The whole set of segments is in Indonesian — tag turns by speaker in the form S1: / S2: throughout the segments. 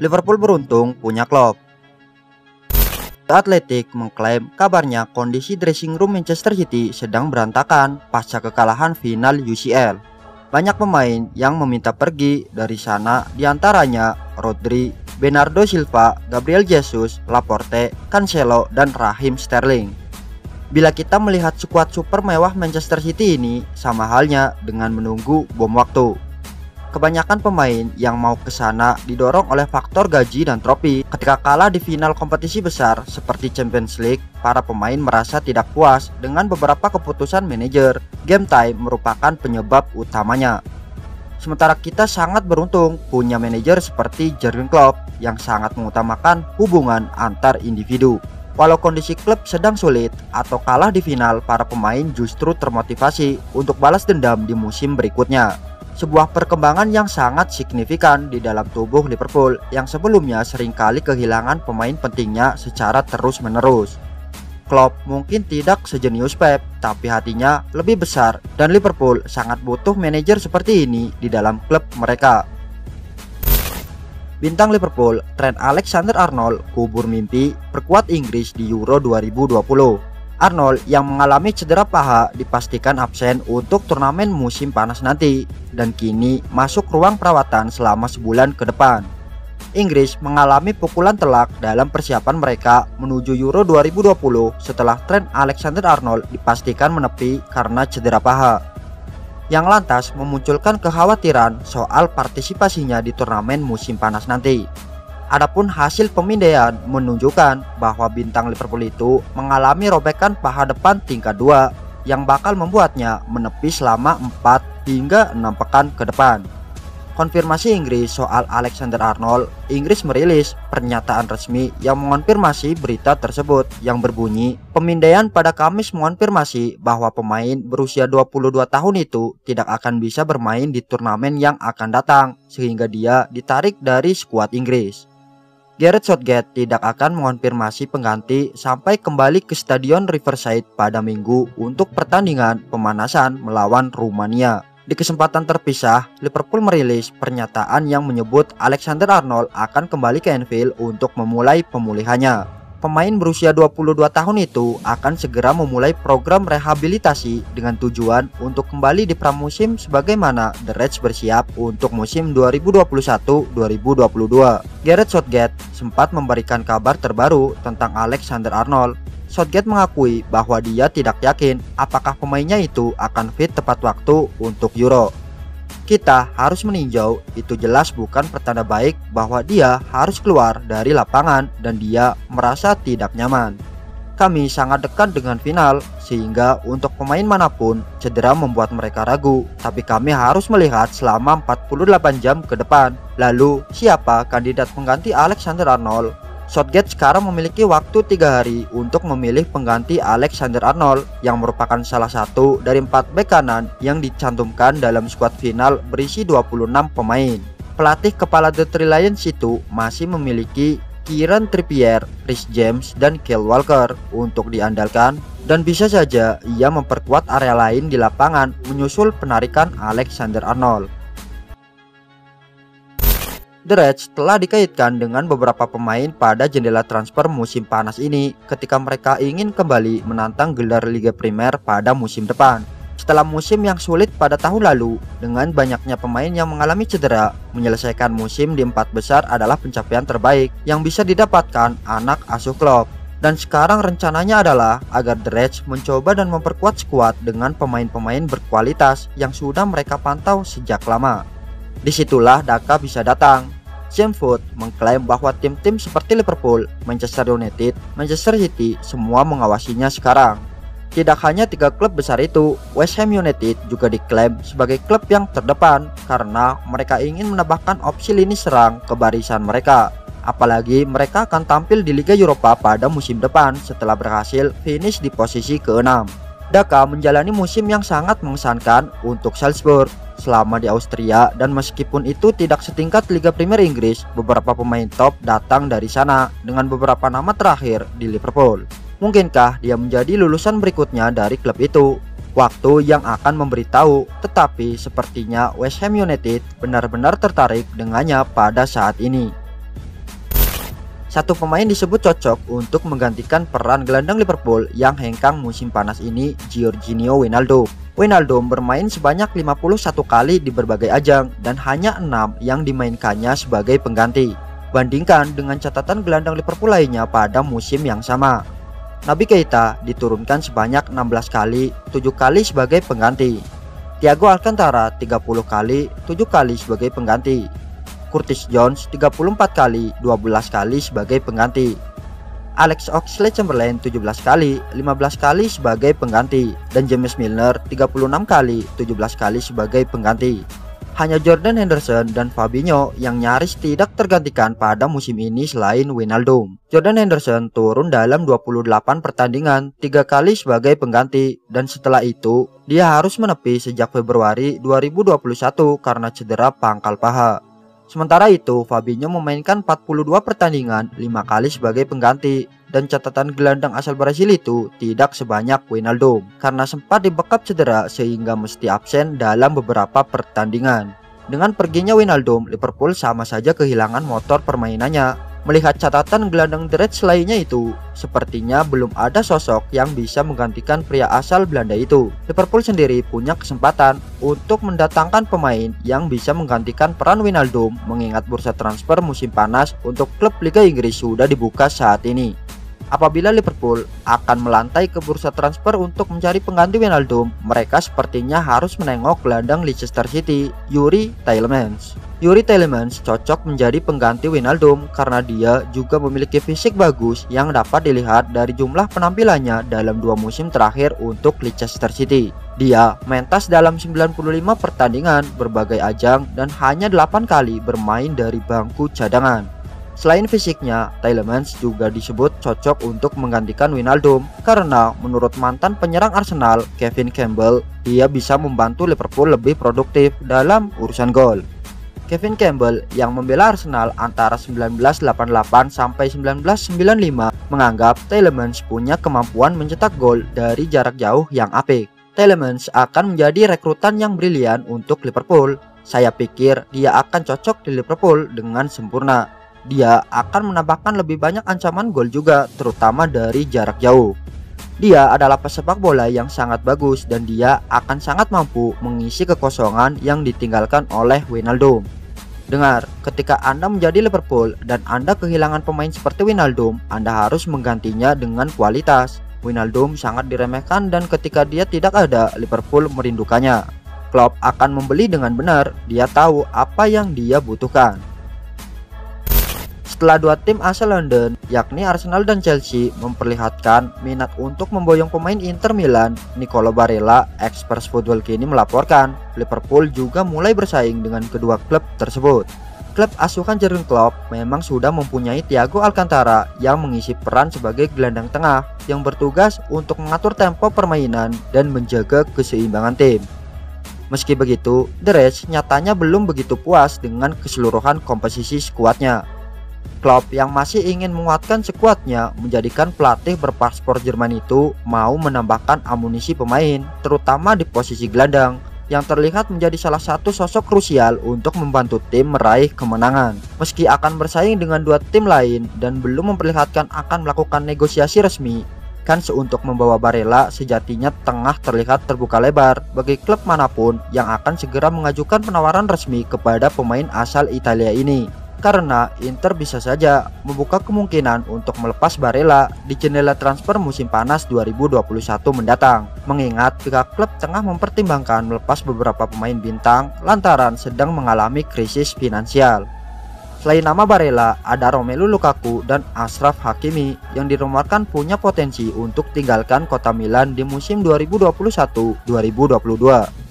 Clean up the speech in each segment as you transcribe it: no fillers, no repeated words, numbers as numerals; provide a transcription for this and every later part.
S1: Liverpool beruntung punya Klopp. The Athletic mengklaim kabarnya kondisi dressing room Manchester City sedang berantakan pasca kekalahan final UCL. Banyak pemain yang meminta pergi dari sana, diantaranya Rodri, Bernardo Silva, Gabriel Jesus, Laporte, Cancelo, dan Raheem Sterling. Bila kita melihat skuad super mewah Manchester City ini, sama halnya dengan menunggu bom waktu. Kebanyakan pemain yang mau ke sana didorong oleh faktor gaji dan trofi. Ketika kalah di final kompetisi besar seperti Champions League, para pemain merasa tidak puas dengan beberapa keputusan manajer. Game time merupakan penyebab utamanya. Sementara kita sangat beruntung punya manajer seperti Jurgen Klopp yang sangat mengutamakan hubungan antar individu. Walau kondisi klub sedang sulit atau kalah di final, para pemain justru termotivasi untuk balas dendam di musim berikutnya. Sebuah perkembangan yang sangat signifikan di dalam tubuh Liverpool yang sebelumnya seringkali kehilangan pemain pentingnya secara terus-menerus. Klopp mungkin tidak sejenius Pep, tapi hatinya lebih besar dan Liverpool sangat butuh manajer seperti ini di dalam klub mereka. Bintang Liverpool, Trent Alexander-Arnold, kubur mimpi perkuat Inggris di Euro 2020. Arnold yang mengalami cedera paha dipastikan absen untuk turnamen musim panas nanti dan kini masuk ruang perawatan selama sebulan ke depan. Inggris mengalami pukulan telak dalam persiapan mereka menuju Euro 2020 setelah Trent Alexander-Arnold dipastikan menepi karena cedera paha, yang lantas memunculkan kekhawatiran soal partisipasinya di turnamen musim panas nanti. Adapun hasil pemindaian menunjukkan bahwa bintang Liverpool itu mengalami robekan paha depan tingkat 2 yang bakal membuatnya menepi selama 4 hingga 6 pekan ke depan. Konfirmasi Inggris soal Alexander-Arnold, Inggris merilis pernyataan resmi yang mengonfirmasi berita tersebut yang berbunyi, pemindaian pada Kamis mengonfirmasi bahwa pemain berusia 22 tahun itu tidak akan bisa bermain di turnamen yang akan datang sehingga dia ditarik dari skuad Inggris. Gareth Southgate tidak akan mengonfirmasi pengganti sampai kembali ke Stadion Riverside pada Minggu untuk pertandingan pemanasan melawan Rumania. Di kesempatan terpisah, Liverpool merilis pernyataan yang menyebut Alexander-Arnold akan kembali ke Anfield untuk memulai pemulihannya. Pemain berusia 22 tahun itu akan segera memulai program rehabilitasi dengan tujuan untuk kembali di pramusim sebagaimana The Reds bersiap untuk musim 2021-2022. Gareth Southgate sempat memberikan kabar terbaru tentang Alexander-Arnold. Southgate mengakui bahwa dia tidak yakin apakah pemainnya itu akan fit tepat waktu untuk Euro. Kita harus meninjau, itu jelas bukan pertanda baik bahwa dia harus keluar dari lapangan dan dia merasa tidak nyaman. Kami sangat dekat dengan final, sehingga untuk pemain manapun cedera membuat mereka ragu, tapi kami harus melihat selama 48 jam ke depan. Lalu, siapa kandidat pengganti Alexander-Arnold? Southgate sekarang memiliki waktu 3 hari untuk memilih pengganti Alexander-Arnold yang merupakan salah satu dari 4 bek kanan yang dicantumkan dalam skuad final berisi 26 pemain. Pelatih kepala The Three Lions itu masih memiliki Kieran Trippier, Reece James, dan Kyle Walker untuk diandalkan dan bisa saja ia memperkuat area lain di lapangan menyusul penarikan Alexander-Arnold. The Reds telah dikaitkan dengan beberapa pemain pada jendela transfer musim panas ini ketika mereka ingin kembali menantang gelar Liga Primer pada musim depan. Setelah musim yang sulit pada tahun lalu, dengan banyaknya pemain yang mengalami cedera, menyelesaikan musim di 4 besar adalah pencapaian terbaik yang bisa didapatkan anak asuh Klopp. Dan sekarang rencananya adalah agar The Reds mencoba dan memperkuat skuad dengan pemain-pemain berkualitas yang sudah mereka pantau sejak lama. Disitulah Daka bisa datang. James Foot mengklaim bahwa tim-tim seperti Liverpool, Manchester United, Manchester City semua mengawasinya sekarang. Tidak hanya 3 klub besar itu, West Ham United juga diklaim sebagai klub yang terdepan karena mereka ingin menambahkan opsi lini serang ke barisan mereka. Apalagi mereka akan tampil di Liga Eropa pada musim depan setelah berhasil finish di posisi ke-6. Daka menjalani musim yang sangat mengesankan untuk Salzburg selama di Austria, dan meskipun itu tidak setingkat Liga Premier Inggris, beberapa pemain top datang dari sana dengan beberapa nama terakhir di Liverpool. Mungkinkah dia menjadi lulusan berikutnya dari klub itu? Waktu yang akan memberitahu, tetapi sepertinya West Ham United benar-benar tertarik dengannya pada saat ini. Satu pemain disebut cocok untuk menggantikan peran gelandang Liverpool yang hengkang musim panas ini, Georginio Wijnaldum. Wijnaldum bermain sebanyak 51 kali di berbagai ajang dan hanya 6 yang dimainkannya sebagai pengganti. Bandingkan dengan catatan gelandang Liverpool lainnya pada musim yang sama. Naby Keita diturunkan sebanyak 16 kali, 7 kali sebagai pengganti. Thiago Alcantara 30 kali, 7 kali sebagai pengganti. Curtis Jones 34 kali, 12 kali sebagai pengganti. Alex Oxlade-Chamberlain 17 kali, 15 kali sebagai pengganti. Dan James Milner 36 kali, 17 kali sebagai pengganti. Hanya Jordan Henderson dan Fabinho yang nyaris tidak tergantikan pada musim ini selain Wijnaldum. Jordan Henderson turun dalam 28 pertandingan, 3 kali sebagai pengganti, dan setelah itu dia harus menepi sejak Februari 2021 karena cedera pangkal paha. Sementara itu, Fabinho memainkan 42 pertandingan, 5 kali sebagai pengganti, dan catatan gelandang asal Brasil itu tidak sebanyak Wijnaldum karena sempat dibekap cedera sehingga mesti absen dalam beberapa pertandingan. Dengan perginya Wijnaldum, Liverpool sama saja kehilangan motor permainannya. Melihat catatan gelandang The Reds lainnya itu, sepertinya belum ada sosok yang bisa menggantikan pria asal Belanda itu. Liverpool sendiri punya kesempatan untuk mendatangkan pemain yang bisa menggantikan peran Wijnaldum mengingat bursa transfer musim panas untuk klub Liga Inggris sudah dibuka saat ini. Apabila Liverpool akan melantai ke bursa transfer untuk mencari pengganti Wijnaldum, mereka sepertinya harus menengok gelandang Leicester City, Youri Tielemans. Youri Tielemans cocok menjadi pengganti Wijnaldum karena dia juga memiliki fisik bagus yang dapat dilihat dari jumlah penampilannya dalam 2 musim terakhir untuk Leicester City. Dia mentas dalam 95 pertandingan berbagai ajang dan hanya 8 kali bermain dari bangku cadangan. Selain fisiknya, Tielemans juga disebut cocok untuk menggantikan Wijnaldum karena menurut mantan penyerang Arsenal, Kevin Campbell, dia bisa membantu Liverpool lebih produktif dalam urusan gol. Kevin Campbell yang membela Arsenal antara 1988 sampai 1995 menganggap Tielemans punya kemampuan mencetak gol dari jarak jauh yang apik. Tielemans akan menjadi rekrutan yang brilian untuk Liverpool. Saya pikir dia akan cocok di Liverpool dengan sempurna. Dia akan menambahkan lebih banyak ancaman gol juga, terutama dari jarak jauh. Dia adalah pesepak bola yang sangat bagus dan dia akan sangat mampu mengisi kekosongan yang ditinggalkan oleh Wijnaldum. Dengar, ketika Anda menjadi Liverpool dan Anda kehilangan pemain seperti Wijnaldum, Anda harus menggantinya dengan kualitas. Wijnaldum sangat diremehkan dan ketika dia tidak ada, Liverpool merindukannya. Klopp akan membeli dengan benar, dia tahu apa yang dia butuhkan. Setelah 2 tim asal London, yakni Arsenal dan Chelsea, memperlihatkan minat untuk memboyong pemain Inter Milan, Nicolo Barella, ex-Spurs Football kini melaporkan Liverpool juga mulai bersaing dengan kedua klub tersebut. Klub asuhan Jurgen Klopp memang sudah mempunyai Thiago Alcantara yang mengisi peran sebagai gelandang tengah yang bertugas untuk mengatur tempo permainan dan menjaga keseimbangan tim. Meski begitu, The Reds nyatanya belum begitu puas dengan keseluruhan komposisi skuadnya. Klopp yang masih ingin menguatkan skuadnya menjadikan pelatih berpaspor Jerman itu mau menambahkan amunisi pemain, terutama di posisi gelandang, yang terlihat menjadi salah satu sosok krusial untuk membantu tim meraih kemenangan. Meski akan bersaing dengan 2 tim lain dan belum memperlihatkan akan melakukan negosiasi resmi, kans untuk membawa Barella sejatinya tengah terlihat terbuka lebar bagi klub manapun yang akan segera mengajukan penawaran resmi kepada pemain asal Italia ini. Karena Inter bisa saja membuka kemungkinan untuk melepas Barella di jendela transfer musim panas 2021 mendatang. Mengingat pihak klub tengah mempertimbangkan melepas beberapa pemain bintang lantaran sedang mengalami krisis finansial. Selain nama Barella, ada Romelu Lukaku dan Achraf Hakimi yang dirumorkan punya potensi untuk tinggalkan kota Milan di musim 2021-2022.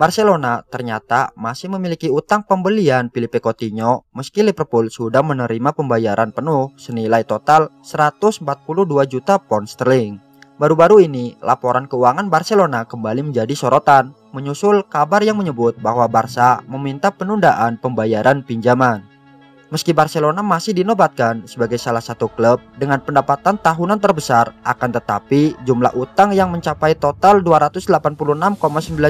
S1: Barcelona ternyata masih memiliki utang pembelian Philippe Coutinho meski Liverpool sudah menerima pembayaran penuh senilai total 142 juta pound sterling. Baru-baru ini, laporan keuangan Barcelona kembali menjadi sorotan, menyusul kabar yang menyebut bahwa Barca meminta penundaan pembayaran pinjaman. Meski Barcelona masih dinobatkan sebagai salah satu klub dengan pendapatan tahunan terbesar, akan tetapi jumlah utang yang mencapai total 286,9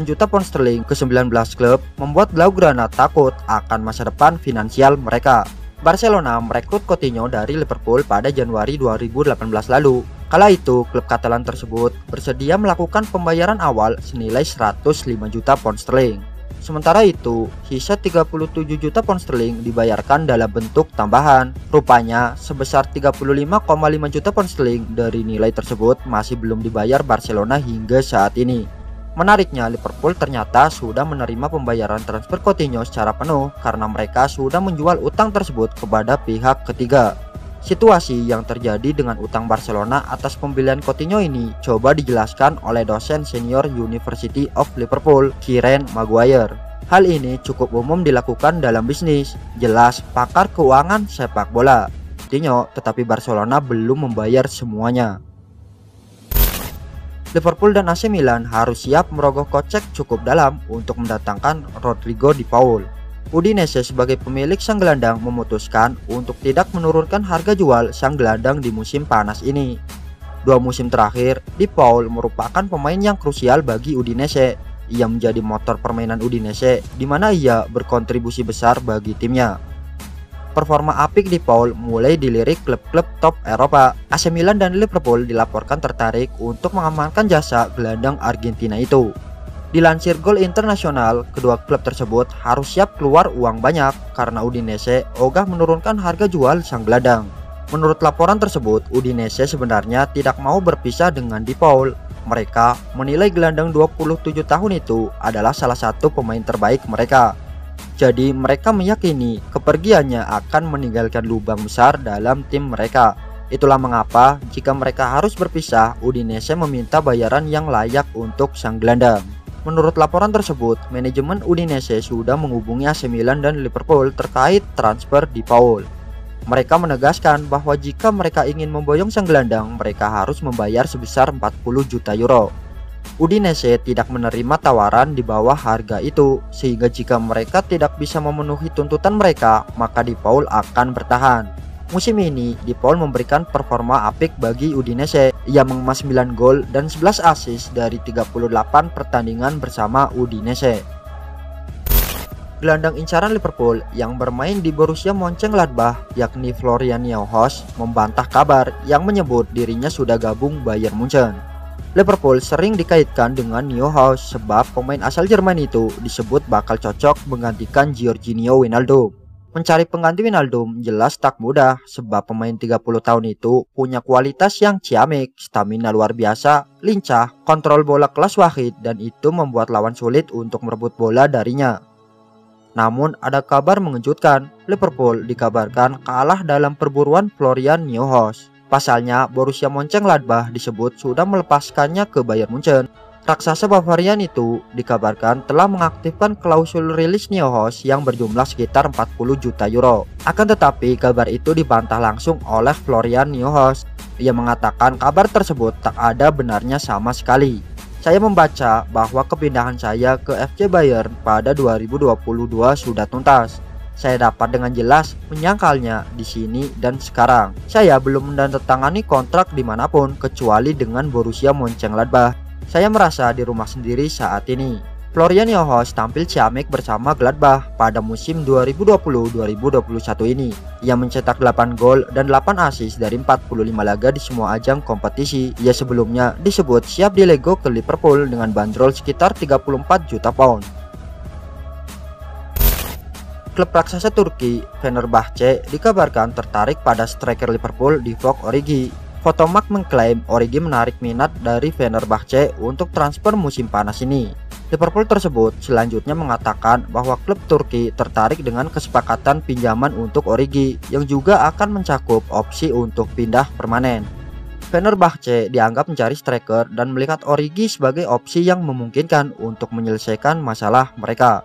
S1: juta pound sterling ke 19 klub membuat Blaugrana takut akan masa depan finansial mereka. Barcelona merekrut Coutinho dari Liverpool pada Januari 2018 lalu. Kala itu, klub Katalan tersebut bersedia melakukan pembayaran awal senilai 105 juta pound sterling. Sementara itu, sisa 37 juta pound sterling dibayarkan dalam bentuk tambahan. Rupanya, sebesar 35,5 juta pound sterling dari nilai tersebut masih belum dibayar Barcelona hingga saat ini. Menariknya, Liverpool ternyata sudah menerima pembayaran transfer Coutinho secara penuh karena mereka sudah menjual utang tersebut kepada pihak ketiga. Situasi yang terjadi dengan utang Barcelona atas pembelian Coutinho ini coba dijelaskan oleh dosen senior University of Liverpool, Kieran Maguire. Hal ini cukup umum dilakukan dalam bisnis, jelas pakar keuangan sepak bola. Coutinho, tetapi Barcelona belum membayar semuanya. Liverpool dan AC Milan harus siap merogoh kocek cukup dalam untuk mendatangkan Rodrigo Di Paul. Udinese sebagai pemilik sang gelandang memutuskan untuk tidak menurunkan harga jual sang gelandang di musim panas ini. 2 musim terakhir, Di Paul merupakan pemain yang krusial bagi Udinese. Ia menjadi motor permainan Udinese, di mana ia berkontribusi besar bagi timnya. Performa apik Di Paul mulai dilirik klub-klub top Eropa. AC Milan dan Liverpool dilaporkan tertarik untuk mengamankan jasa gelandang Argentina itu. Dilansir Gol Internasional, kedua klub tersebut harus siap keluar uang banyak karena Udinese ogah menurunkan harga jual sang gelandang. Menurut laporan tersebut, Udinese sebenarnya tidak mau berpisah dengan Di Paul. Mereka menilai gelandang 27 tahun itu adalah salah satu pemain terbaik mereka. Jadi mereka meyakini kepergiannya akan meninggalkan lubang besar dalam tim mereka. Itulah mengapa jika mereka harus berpisah, Udinese meminta bayaran yang layak untuk sang gelandang. Menurut laporan tersebut, manajemen Udinese sudah menghubungi AC Milan dan Liverpool terkait transfer Di Paul. Mereka menegaskan bahwa jika mereka ingin memboyong sang gelandang, mereka harus membayar sebesar 40 juta euro. Udinese tidak menerima tawaran di bawah harga itu, sehingga jika mereka tidak bisa memenuhi tuntutan mereka, maka Di Paul akan bertahan. Musim ini, Di Paul memberikan performa apik bagi Udinese. Ia mengemas 9 gol dan 11 assist dari 38 pertandingan bersama Udinese. Gelandang incaran Liverpool yang bermain di Borussia Mönchengladbach, yakni Florian Neuhaus, membantah kabar yang menyebut dirinya sudah gabung Bayern Munchen. Liverpool sering dikaitkan dengan Neuhaus sebab pemain asal Jerman itu disebut bakal cocok menggantikan Georginio Wijnaldum. Mencari pengganti Wijnaldum jelas tak mudah sebab pemain 30 tahun itu punya kualitas yang ciamik, stamina luar biasa, lincah, kontrol bola kelas wahid, dan itu membuat lawan sulit untuk merebut bola darinya. Namun ada kabar mengejutkan, Liverpool dikabarkan kalah dalam perburuan Florian Neuhaus. Pasalnya, Borussia Mönchengladbach disebut sudah melepaskannya ke Bayern Munchen. Raksasa Bavarian itu dikabarkan telah mengaktifkan klausul rilis Neuhaus yang berjumlah sekitar 40 juta euro. Akan tetapi, kabar itu dibantah langsung oleh Florian Neuhaus. Ia mengatakan kabar tersebut tak ada benarnya sama sekali. Saya membaca bahwa kepindahan saya ke FC Bayern pada 2022 sudah tuntas. Saya dapat dengan jelas menyangkalnya di sini dan sekarang. Saya belum menandatangani kontrak dimanapun kecuali dengan Borussia Mönchengladbach. Saya merasa di rumah sendiri saat ini. Florian Neuhaus tampil ciamik bersama Gladbach pada musim 2020-2021 ini. Ia mencetak 8 gol dan 8 assist dari 45 laga di semua ajang kompetisi. Ia sebelumnya disebut siap dilego ke Liverpool dengan bandrol sekitar 34 juta pound. Klub raksasa Turki, Fenerbahce, dikabarkan tertarik pada striker Liverpool Divock Origi. Fotomak mengklaim Origi menarik minat dari Fenerbahce untuk transfer musim panas ini. Liverpool tersebut selanjutnya mengatakan bahwa klub Turki tertarik dengan kesepakatan pinjaman untuk Origi yang juga akan mencakup opsi untuk pindah permanen. Fenerbahce dianggap mencari striker dan melihat Origi sebagai opsi yang memungkinkan untuk menyelesaikan masalah mereka.